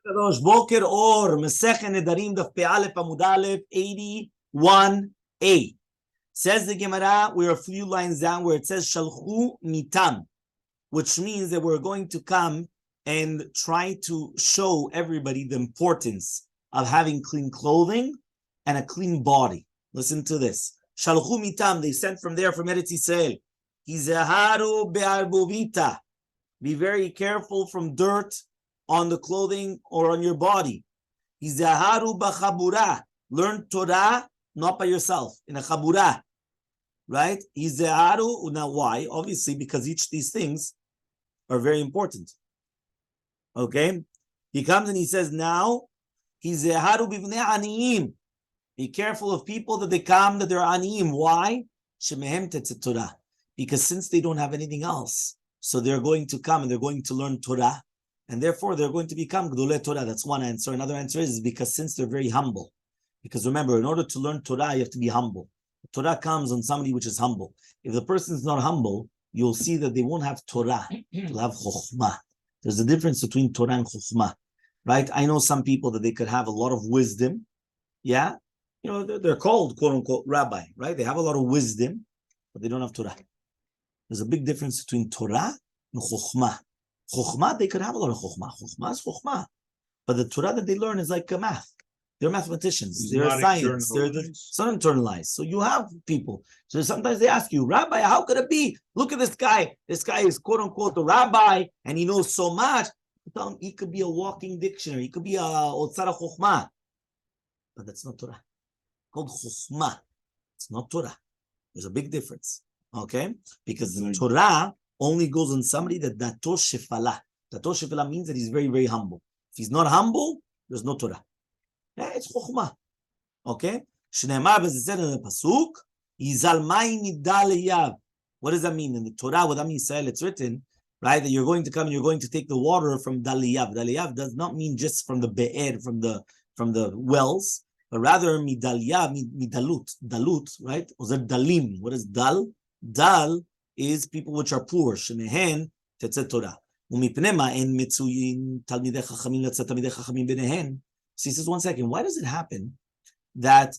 Kadosh, Boker Or, Masechet Nedarim, Daf Pe'alef Amud Aleph, 81a. Says the Gemara, we're a few lines down where it says Shalchu Mitam, which means that we're going to come and try to show everybody the importance of having clean clothing and a clean body. Listen to this. Shalchu Mitam, they sent from there from Eretz Yisrael. Hizaharu be'arbovita. Be very careful from dirt on the clothing or on your body. Hizaharu b'chabura. Learn Torah, not by yourself, in a chabura. Right? Hizaharu. Now why? Obviously, because each of these things are very important. Okay? He comes and he says, now, Hizaharu b'vnei aniyim. Be careful of people that they come, that they're aniyim. Why? Shemehem tetzet Torah. Because since they don't have anything else, so they're going to come and they're going to learn Torah, and therefore they're going to become Gdolei Torah. That's one answer. Another answer is because since they're very humble. Because remember, in order to learn Torah, you have to be humble. Torah comes on somebody which is humble. If the person is not humble, you'll see that they won't have Torah. They'll have Chokhmah. There's a difference between Torah and Chokhmah. Right? I know some people that they could have a lot of wisdom. Yeah? You know, they're called, quote unquote, rabbi. Right? They have a lot of wisdom, but they don't have Torah. There's a big difference between Torah and Chokhmah. Chokhmah, they could have a lot of Chokhmah. Chokhmah is Chokhmah. But the Torah that they learn is like a math. They're mathematicians. They're science. It's not internalized. So you have people. So sometimes they ask you, Rabbi, how could it be? Look at this guy. This guy is quote unquote a rabbi and he knows so much. Tell him he could be a walking dictionary. He could be a Otzara Chokhmah. But that's not Torah. It's called Chokhmah. It's not Torah. There's a big difference. Okay? Because the Torah only goes on somebody that dato shefala. Dato shefala means that he's very, very humble. If he's not humble, there's no Torah. Yeah, it's chokhmah. Okay? Shneimar, as it said in the pasuk, Yizal mayim midal yav. What does that mean? In the Torah, with Am Yisrael, it's written, right, that you're going to come and you're going to take the water from daliyav. Daliyav does not mean just from the be'er, from the wells, but rather midaliyav, midalut, dalut, right? Or dalim. What is dal? Dal is people which are poor. Shemehen tetzet Torah. Umipnema en mitzuyin talmidei chachamim letzat talmidei chachamim benehen. So he says, one second, why does it happen that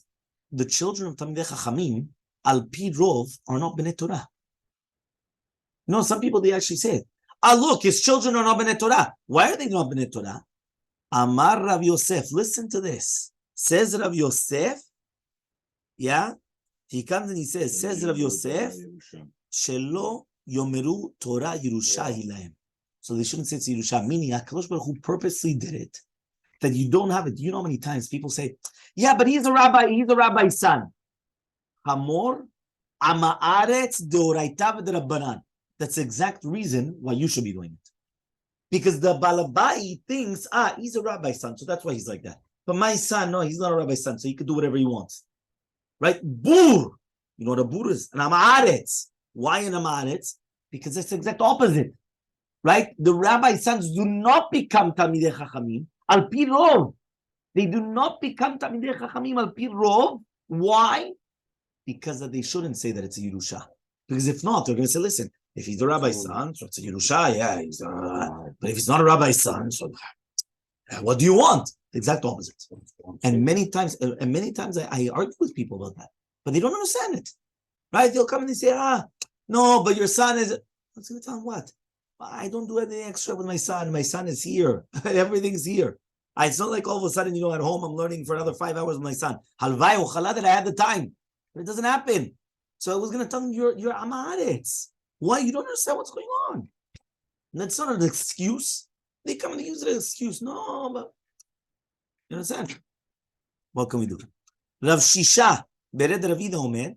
the children of talmidei chachamim al pi rov are not bnei Torah? No, some people they actually say it. Look, his children are not bnei Torah. Why are they not bnei Torah? Amar Rav Yosef. Listen to this. Says Rav Yosef. Yeah. He comes and he says Rav Yosef, Shelo yomeru Torah Yerusha hilahem. So they shouldn't say it's Yerusha, meaning HaKadosh Baruch Hu purposely did it, that you don't have it. You know how many times people say, yeah, but he's a rabbi's son. Hamor, ama aretz deoraita v'derabbanan. That's the exact reason why you should be doing it. Because the balabai thinks, he's a rabbi's son, so that's why he's like that. But my son, no, he's not a rabbi's son, so he could do whatever he wants. Right? Bur. You know what a bur is? An amaretz. Why an amaretz? Because it's the exact opposite. Right? The rabbi's sons do not become Talmidei Chachamim al pi rov. They do not become Talmidei Chachamim al pi rov. Why? Because they shouldn't say that it's a Yerusha. Because if not, they're going to say, listen, if he's a rabbi's son, so it's a Yerusha, yeah. But if he's not a rabbi's son, so what do you want? The exact opposite. And many times I argue with people about that, but they don't understand it. Right? They'll come and they say, no, but your son is. I was going to tell them what? I don't do anything extra with my son. My son is here. Everything's here. It's not like all of a sudden, at home I'm learning for another 5 hours with my son. Halvai ochala that I had the time. But it doesn't happen. So I was going to tell them, you're amaretz. Why? You don't understand what's going on. And that's not an excuse. They come and use it as an excuse. No, but you understand? What can we do? Rav Shisha, Bered Ravida Omer,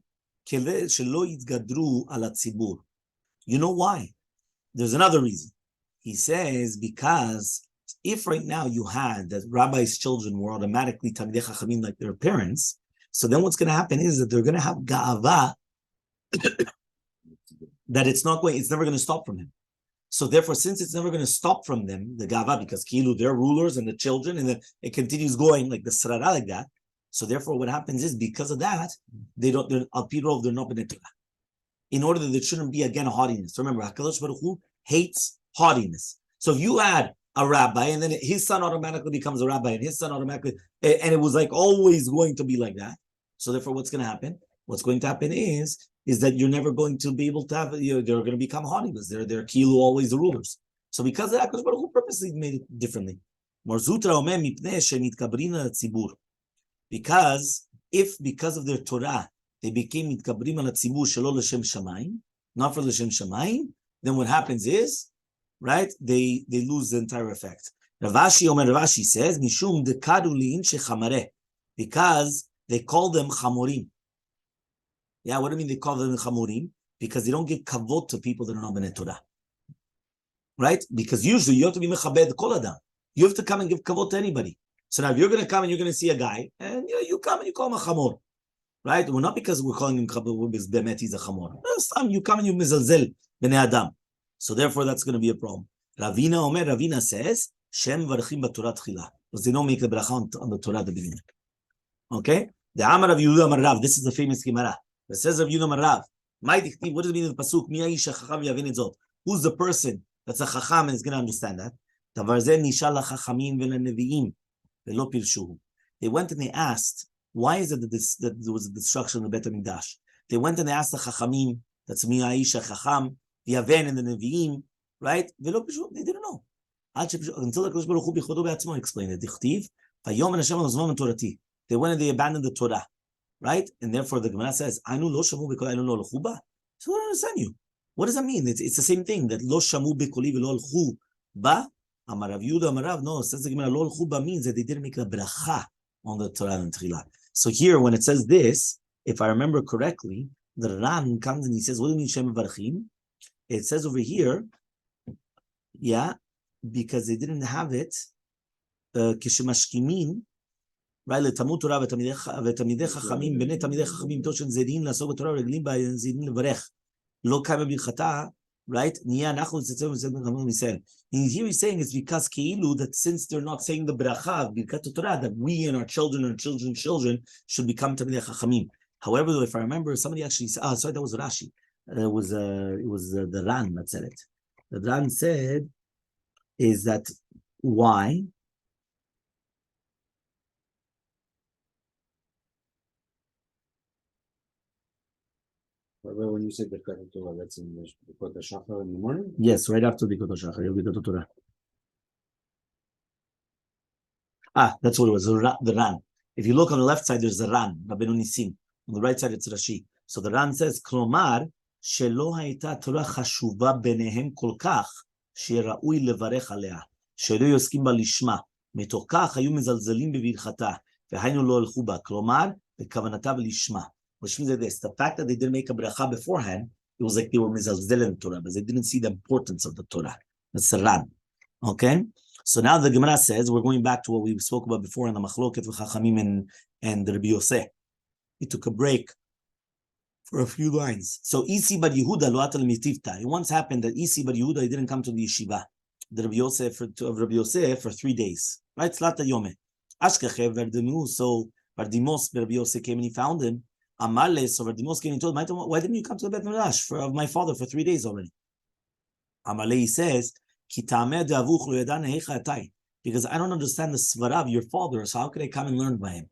Shelo Yitgadru ala tzibur. You know why? There's another reason. He says, because if right now you had that rabbis' children were automatically Talmidei Chachamim like their parents, so then what's going to happen is that they're going to have ga'ava that it's never going to stop from him. So therefore, since it's never going to stop from them, the gava, because kilu, they're rulers and the children, and then it continues going like the srara like that. So therefore, what happens is because of that, they're al pi rov, they're not bnei Torah. In order that there shouldn't be again a haughtiness. Remember, HaKadosh Baruch Hu hates haughtiness. So if you had a rabbi, and then his son automatically becomes a rabbi, and his son automatically, and it was like always going to be like that. So therefore, what's going to happen? What's going to happen is that you're never going to be able to have, they're going to become honeygas. They're kilu always the rulers. So because of that, Baruch Hu purposely made it differently. Because if because of their Torah they became mitkabrim al tzibur shelo l'shem shamayim, not for l'shem shamayim, then what happens is, right? They lose the entire effect. Ravashi says mishum dekadu li'inche chamareh, because they call them chamorim. Yeah, what do you mean they call them chamorim? Because they don't give kavod to people that are not b'nei Torah. Right? Because usually you have to be mechabed kol adam. You have to come and give kavod to anybody. So now if you're going to come and you're going to see a guy, and you come and you call him a chamor. Right? Well, not because we're calling him kavod, because bemet he's a chamor. Some you come and you mizalzel b'nei adam. So therefore that's going to be a problem. Ravina says, Shem varchim b'torah tchila. Because they don't make the bracha on the Torah at the beginning. Okay? The Amar of Yehuda Amar Rav. This is the famous Gemara. It says of Yehuda Amar Rav. What does it mean in the pasuk? Mi ha'isha chacham yavin et zot. Who's the person that's a chacham and is going to understand that? Davar zeh nishal lachachamim v'leneviim ve'lo pirshuhu. They went and they asked, why is it that there was a destruction of the Bet HaMikdash? They went and they asked the chachamim, that's mi ha'isha chacham, Yaven and the Nevi'im, right? Ve'lo pirshuhu. They didn't know. Until the Kodesh Baruch Hu b'chodo be'atzmo explained it. Dichtiv vayom Hashem al torati. They went and they abandoned the Torah. Right? And therefore the Gemara says, Anu lo shamu b'koli anu lo l'chu ba. So I don't understand you. What does that mean? It's the same thing, that lo shamu b'koli v'lo l'chu ba. Amar Rav Yehuda Amar Rav. No, it says the Gemara lo l'chu ba means that they didn't make the bracha on the Torah and Tchilah. So here, when it says this, if I remember correctly, the Ran comes and he says, what do you mean Shem Varchim? It says over here, yeah, because they didn't have it, כשמשכימים, right? לתלמוד תורה ותלמידי חכמים, בני תלמידי חכמים, תושן זדים לעסוק בתורה ורגלים זדים לברך. לא קיימה ברכתה, right? נהיה אנחנו נצטצם ונצטצם חכמים מישראל. And here he's saying it's because כאילו, that since they're not saying the bracha, ברכת התורה, that we and our children's children should become תלמידי חכמים. However, if I remember, somebody actually said, sorry, that was Rashi. It was the Ran that said it. The Ran said, is that why? When you say Birkat Torah, that's in Birkat Shachar in the morning? Yes, right after Birkat Shachar, Birkat Torah. That's what it was, the Ran. If you look on the left side, there's the Ran, Rabbeinu Nisim. On the right side, it's Rashi. So the Ran says, Klomar, שלא הייתה תורה חשובה ביניהם כל כך, שראוי לברך עליה, שלא יוסקים בה לשמה, מתוך כך היו מזלזלים בברכתה, והיינו לא הלכו בה, כלומר, בכוונתה ולשמה. Which means that this, the fact that they didn't make a bracha beforehand, it was like they were mizalzel in the Torah, but they didn't see the importance of the Torah. That's the Ran. Okay? So now the Gemara says, we're going back to what we spoke about before in the Machloket with Chachamim and the Rabbi Yosef. He took a break for a few lines. So Isi bar Yehuda lo atal mitivta. It once happened that Isi bar Yehuda, he didn't come to the yeshiva, the Rabbi Yosef for 3 days. Right? Tzlata yome. Ashkeche verdemu. So Vardimos, Rabbi Yosef came and he found him. Elmaleh, so Vardimos came and told him, why didn't you come to the Bet Midrash of my father for 3 days already? Elmaleh says, Ki ta'ameh de'avuch lo yadana heicha atai. Because I don't understand the svara of your father, so how could I come and learn by him?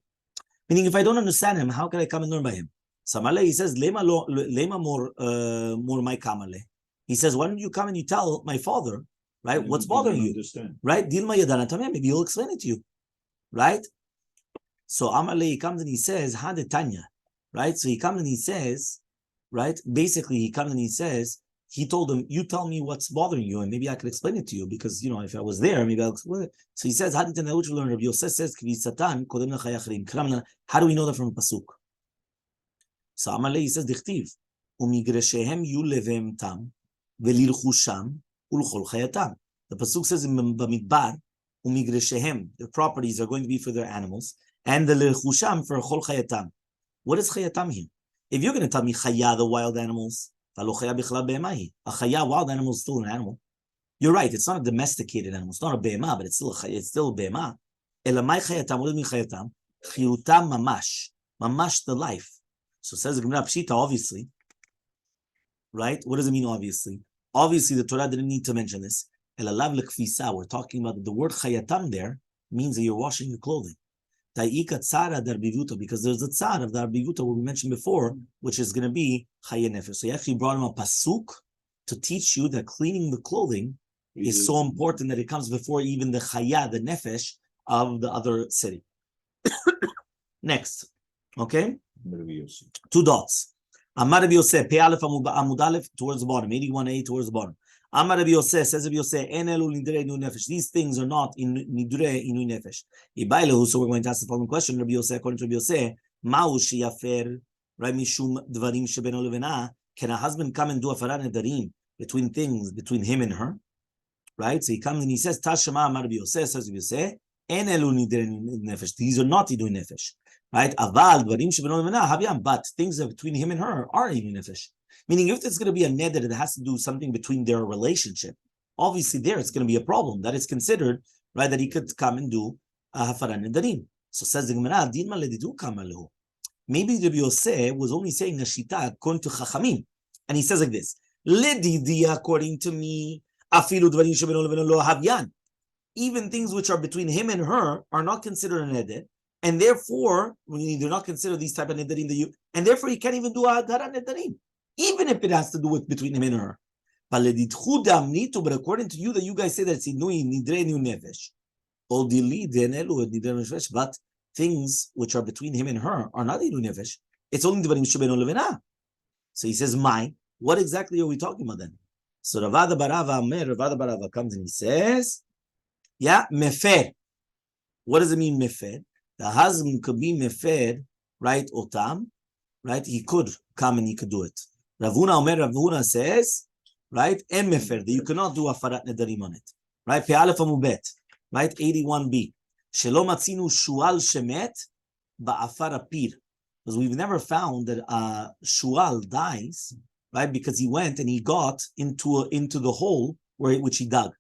Meaning, if I don't understand him, how can I come and learn by him? So Elmaleh, he says, Lema more my kamale. He says, why don't you come and you tell my father, right, what's bothering you? Understand. Right? Dilma yadana tameh, maybe he'll explain it to you. Right? So Elmaleh comes and he says, Hade Tanya. Right? So he comes and he says, right? Basically, he comes and he says, he told him, you tell me what's bothering you, and maybe I could explain it to you, because, you know, if I was there, maybe I'll explain it. So he says, how do we know that from a pasuk? So Elmaleh, he says, Dichtiv, umigreshehem yu levem tam, velilchusham, ulchol chayatam. The pasuk says in Bamidbar, umigreshehem, the properties are going to be for their animals, and the lilchusham for chol chayatam. What is chayatam here? If you're going to tell me chaya, the wild animals, a chaya, wild animal is still an animal. You're right, it's not a domesticated animal, it's not a behema, but it's still a behema. Elamai chayatam, what does it mean chayatam? Chiyutam mamash, mamash the life. So says the Gemara Pshita, obviously, right? What does it mean obviously? Obviously the Torah didn't need to mention this, We're talking about the word chayatam there means that you're washing your clothing. Because there's a tzar of the arbivuta, what we mentioned before, which is going to be chaye nefesh. So he actually brought him a pasuk to teach you that cleaning the clothing is so important that it comes before even the chaya, the nefesh of the other city. Next, okay? 2 dots. Amar Rabbi Yosef, Pei Aleph Amud Aleph towards the bottom, 81A towards the bottom. Amar Rabbi Yosef, says Rabbi Yosef, En elu nidrei inu nefesh. These things are not in nidrei inu nefesh. Ibailehu, so we're going to ask the following question. Rabbi Yosef, according to Rabbi Yosef, Ma'u sheyafer, right, mishum dvarim shebeno levena. Can a husband come and do a farad nedarim between things, between him and her? Right? So he comes and he says, Tashema Amar Rabbi Yosef, says Rabbi Yosef, En elu nidrei inu nefesh. These are not inu nefesh. Right? Aval dvarim shebeno levena havyam. But things that between him and her are inu nefesh. Meaning, if it's going to be a neder that has to do something between their relationship, obviously there it's going to be a problem. That is considered, right, that he could come and do a hafaran nedarim. So says the Gemara, din ma ledidu kamalu. Maybe Rabbi Yosef was only saying a shita according to Chachamim. And he says like this, ledidi according to me, afilu dvarim shebeno leveno lo havyan. Even things which are between him and her are not considered a neder. And therefore, when they're not considered these type of nedarim, and therefore he can't even do a hafaran nedarim. Even if it has to do with between him and her. But according to you, that you guys say that it's nidrei nefesh. But things which are between him and her are not inu nefesh. It's only dvarim shebeno levena. So he says, what exactly are we talking about then? So Ravada Barava comes and he says, mefer. What does it mean, mefer? The husband could be mefer, right, otam, right? He could come and he could do it. Ravuna says, right, en mefer, that you cannot do a farat nedarim on it. Right, Pe'alef Amubet, right, 81b. Shelo matzinu shual shemet ba'afar apir. Because we've never found that shual dies, right, because he went and he got into the hole which he dug.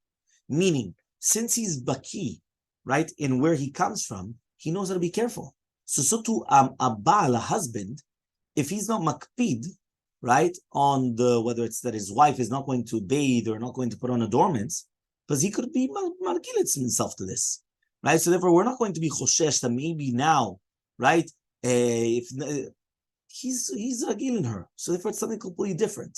Meaning, since he's baki, right, in where he comes from, he knows how to be careful. So to a baal, a husband, if he's not makpid, right, on the whether it's that his wife is not going to bathe or not going to put on adornments, because he could be margilitz himself to this, right? So therefore, we're not going to be choshesh that maybe now, right, if he's ragil in her, so therefore it's something completely different.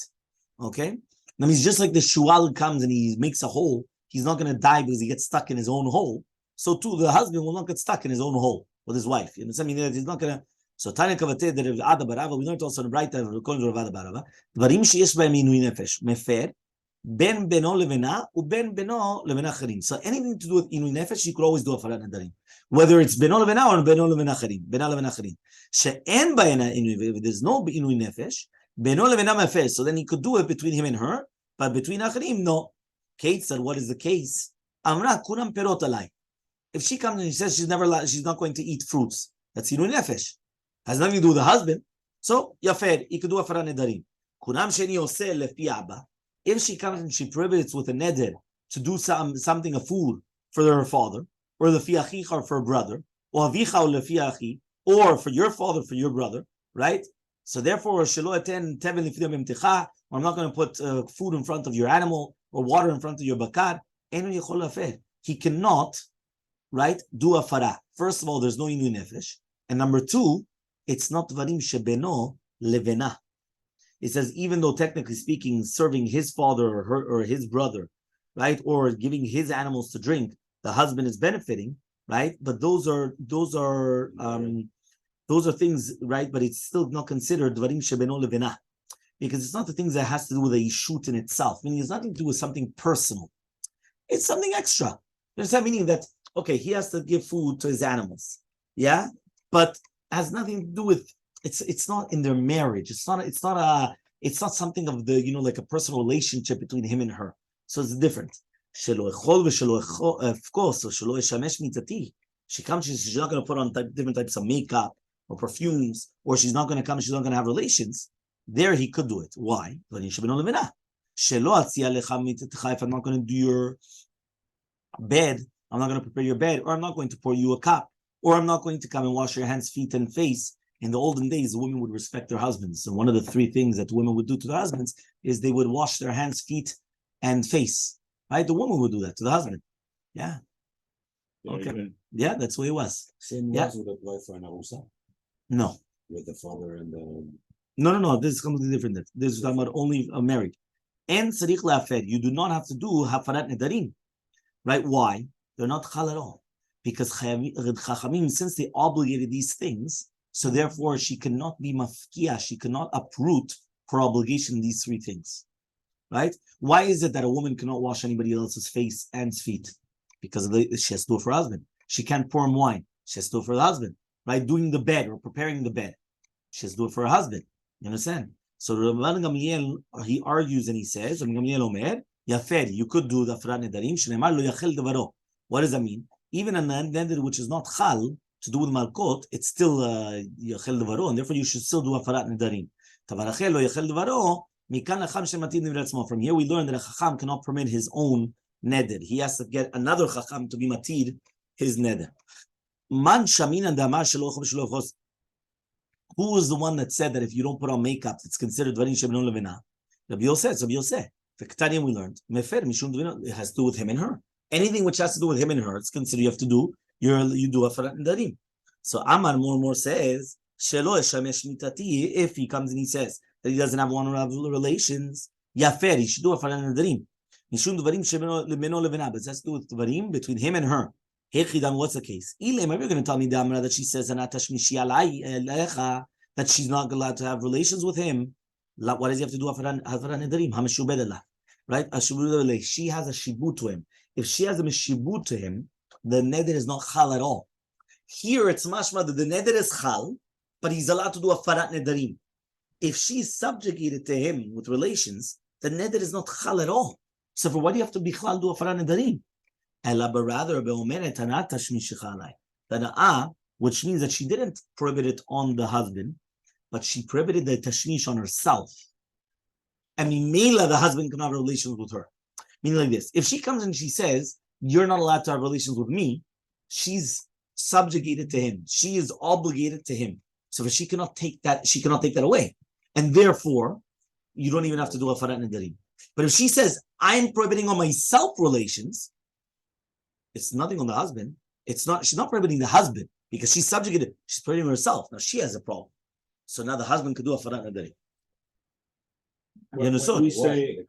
Okay, that means just like the shual comes and he makes a hole, he's not going to die because he gets stuck in his own hole. So too, the husband will not get stuck in his own hole with his wife. You know what I mean? He's not going to. So Taanit Kavateh that Ada Barava, we learned also in the bright according to Ada Barava. Dvarim sheyesh b'hem inui nefesh mefer ben beno levena uben beno levena charim. So anything to do with inui nefesh, you could always do a farat nedarim, whether it's beno levena or beno levena charim, bena levena charim. She'en b'ena inui, there's no inui nefesh, beno levena mefer. So then he could do it between him and her, but between acharim, no. Kate said, what is the case? Amra kunam perot alai. If she comes and she says she's not going to eat fruits, that's inui nefesh. Has nothing to do with the husband. So, yafer, he could do a farat nedarim. Kunam sheni oseh lefi abba. If she comes and she prohibits with a neder to do something, a food for her father, or lefi achicha, or for her brother, or avicha or lefi achi, or for your father, for your brother, right? So therefore, shelo eten tevel lefi b'mtecha, I'm not going to put food in front of your animal, or water in front of your bakar. Enu yechol lafer. He cannot, right, do a farah. First of all, there's no inu nefesh. And number two, it's not dvarim shebeno levena. It says, even though technically speaking, serving his father or her or his brother, right, or giving his animals to drink, the husband is benefiting, right? But those are things, right? But it's still not considered dvarim shebeno levena, because it's not the things that has to do with a yishut in itself. Meaning, it's nothing to do with something personal. It's something extra. There's that meaning that okay, he has to give food to his animals, yeah, but has nothing to do with it's not in their marriage. It's not something of the like a personal relationship between him and her. So it's different. Of course, so she comes, she's not going to put on different types of makeup or perfumes, or she's not going to come, she's not going to have relations. There he could do it. Why? If I'm not going to do your bed, I'm not going to prepare your bed, or I'm not going to pour you a cup, or I'm not going to come and wash your hands, feet, and face. In the olden days, the women would respect their husbands. And one of the three things that women would do to their husbands is they would wash their hands, feet, and face. right? The woman would do that to the husband. Yeah. Okay. Yeah, that's the way it was. Same Yeah. laws would apply for an arusa No. with the father and the. No. This is completely different. This is talking about only married. And tzarich la'afed. You do not have to do hafarat nedarim. Right? Why? They're not chal at all. Because Chachamim, since they obligated these things, so therefore she cannot be mafkia, she cannot uproot her obligation in these three things. Right? Why is it that a woman cannot wash anybody else's face and feet? Because she has to do it for her husband. She can't pour him wine. She has to do it for the husband. Right? Doing the bed or preparing the bed. She has to do it for her husband. You understand? So Rabbi Gamliel, he argues and he says, Rabbi Gamliel Omer, Yafer, you could do the Afrat Nedarim, Shneimar lo yachel devaro. What does that mean? Even a neder which is not chal, to do with malkot, it's still yachel devaro, and therefore you should still do Afrat Nedarim. Tavarachel lo yachel devaro, mikan lacham shematin nivratzmo. From here we learn that a chacham cannot permit his own neder. He has to get another chacham to be matir his neder. Man shamin and damar shelo shelo chos. Who was the one that said that if you don't put on makeup, it's considered dvarim shebenon levina? Rabbi Yosef. Rabbi Yosef. The Ketanian we learned, mefer mishum dvina. It has to do with him and her. Anything which has to do with him and her, it's considered you have to do. You do afarat nedarim. So Amar more says shelo eshamesh mitati. If he comes and he says that he doesn't have one of the relations, yafer, he should do afarat nedarim. Mishum dvarim shebenon levina. But it has to do with dvarim between him and her. Hechidam, what's the case? Ilem, are you going to tell me Damra that she says that she's not allowed to have relations with him? What does he have to do? Right? She has a shibut to him. If she has a shibut to him, the neder is not chal at all. Here it's mashma that the neder is chal, but he's allowed to do a farat nedarim. If she's subjugated to him with relations, the neder is not chal at all. So for what do you have to be chal do a farat nedarim? Which means that she didn't prohibit it on the husband, but she prohibited the tashmish on herself. And Mimela, the husband cannot have relations with her. Meaning like this: if she comes and she says, "You're not allowed to have relations with me," she's subjugated to him. She is obligated to him. So she cannot take that. She cannot take that away, and therefore, you don't even have to do a farat nedarim. But if she says, "I'm prohibiting on myself relations," it's nothing on the husband. It's not. She's not prohibiting the husband because she's subjugated. She's prohibiting herself. Now she has a problem. So now the husband could do a farat nedarim. You understood? We say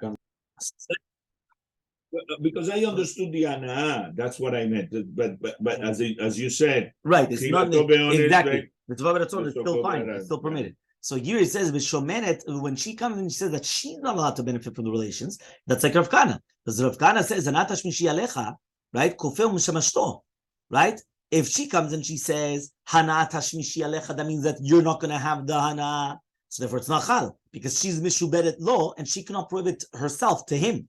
because I understood the ana. That's what I meant. But as you said, right? It's not exactly. The Tova is still fine. It's still permitted. So here it says Vishomenet, when she comes and she says that she's not allowed to benefit from the relations, that's like Rav Kana. Because Rav Kana says, "Anatash mishi alecha," right? Kofel mishamashto, right? If she comes and she says, "Hanatash mishi alecha," that means that you're not going to have the hana. So therefore, it's not chal because she's mishuberet lo and she cannot prohibit herself to him.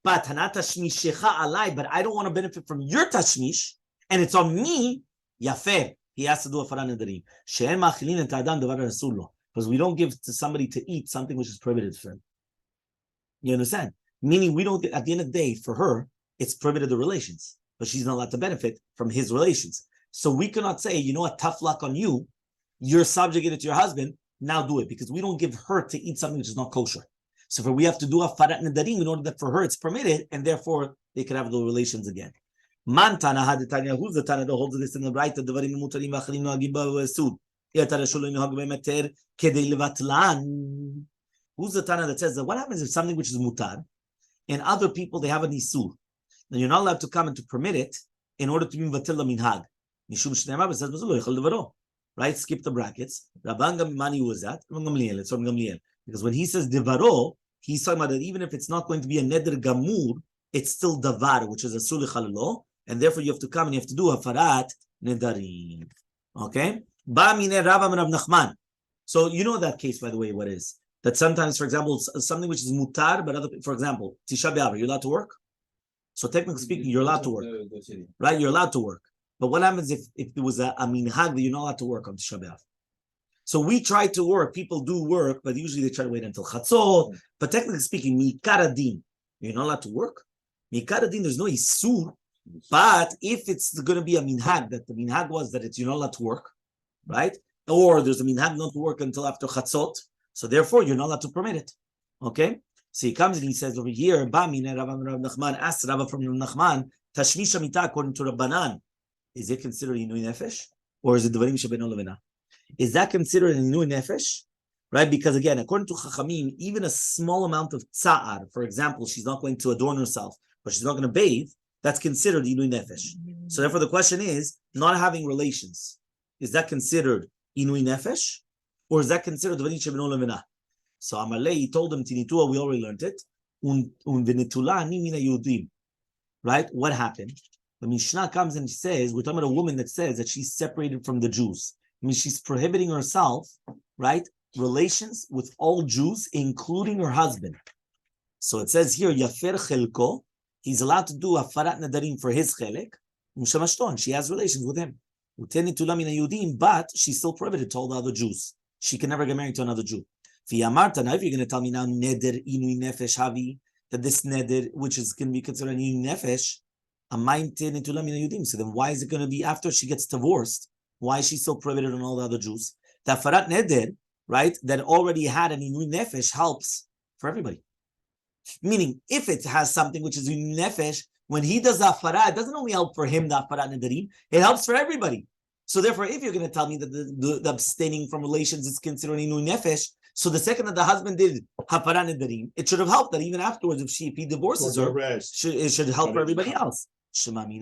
But hanatash mishecha alai, but I don't want to benefit from your tashmish, and it's on me. Yafer, he has to do a farat nedarim. She'en machilin et adam devar asur lo. Because we don't give to somebody to eat something which is prohibited for him. You understand? Meaning we don't, at the end of the day, for her, it's prohibited the relations, but she's not allowed to benefit from his relations. So we cannot say, you know what, tough luck on you, you're subjugated to your husband, now do it, because we don't give her to eat something which is not kosher. So for we have to do a farat nedarim in order that for her it's permitted, and therefore they can have the relations again. Man Tana hadetanya, who's the Tana that holds this in the right, the devarim mutarim v'acharim noagim ba'asud. Who's the Tana that says that what happens if something which is mutar and other people they have an isur? Then you're not allowed to come and to permit it in order to be vatil minhag. Right? Skip the brackets. Was that? It's from Gamliel. Because when he says devaro, he's talking about that even if it's not going to be a neder gamur, it's still davar, which is a sulih halalo, and therefore you have to come and you have to do a farat nedarim. Okay? So you know that case, by the way, what is? That sometimes, for example, something which is mutar, but other, for example, Tisha B'Av, you're allowed to work? So technically speaking, you're allowed to work. Right? You're allowed to work. But what happens if there was a minhag that you're not allowed to work on Tisha B'Av? So we try to work, people do work, but usually they try to wait until Chatzot. But technically speaking, Mikar Adin, you're not allowed to work? Mikar Adin, there's no Isur. But if it's going to be a minhag, that the minhag was that you're not allowed to work, right? Or there's a minhag not to work until after chatzot, so therefore you're not allowed to permit it. Okay? So he comes and he says over here, Ba mine Rav Nachman, asked Rav from Rav Nachman, Tashmish Amita according to Rabbanan, is it considered Inui Nefesh? Or is it Dvarim Shebeno Levena? Is that considered an Inui Nefesh? Right? Because again, according to Chachamim, even a small amount of tsa'ar, for example, she's not going to adorn herself, but she's not going to bathe, that's considered Inui Nefesh. So therefore the question is, not having relations, is that considered Inui Nefesh? Or is that considered Dvarim Shebeno Levena? So Elmaleh, he told him, Tinitua, we already learned it. Right? What happened? The Mishnah comes and says, we're talking about a woman that says that she's separated from the Jews. I mean, she's prohibiting herself, right? Relations with all Jews, including her husband. So it says here, Yafer Chelko, he's allowed to do Afarat Nedarim for his Chelek, and she has relations with him. But she's still prohibited to all the other Jews. She can never get married to another Jew. Now, if you're going to tell me now, Neder Inui Nefesh Havi, that this Neder, which is going to be considered an Inui Nefesh, so then why is it going to be after she gets divorced? Why is she still prohibited on all the other Jews? The Afarat Neder, right, that already had an Inui Nefesh helps for everybody. Meaning, if it has something which is Inui Nefesh, when he does the Afarat, it doesn't only help for him, the Afarat Nedarim, it helps for everybody. So therefore, if you're going to tell me that the abstaining from relations is considered Inui Nefesh, so the second that the husband did Haparan Nedarim, it should have helped that even afterwards, if he divorces her, it should help for everybody else. So you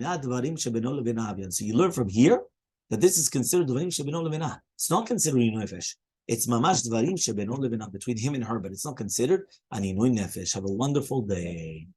learn from here that this is considered Dvarim Shebeno Levena. It's not considered Inui Nefesh. It's Mamash Dvarim Shebeno Levena, between him and her, but it's not considered an Inui Nefesh. Have a wonderful day.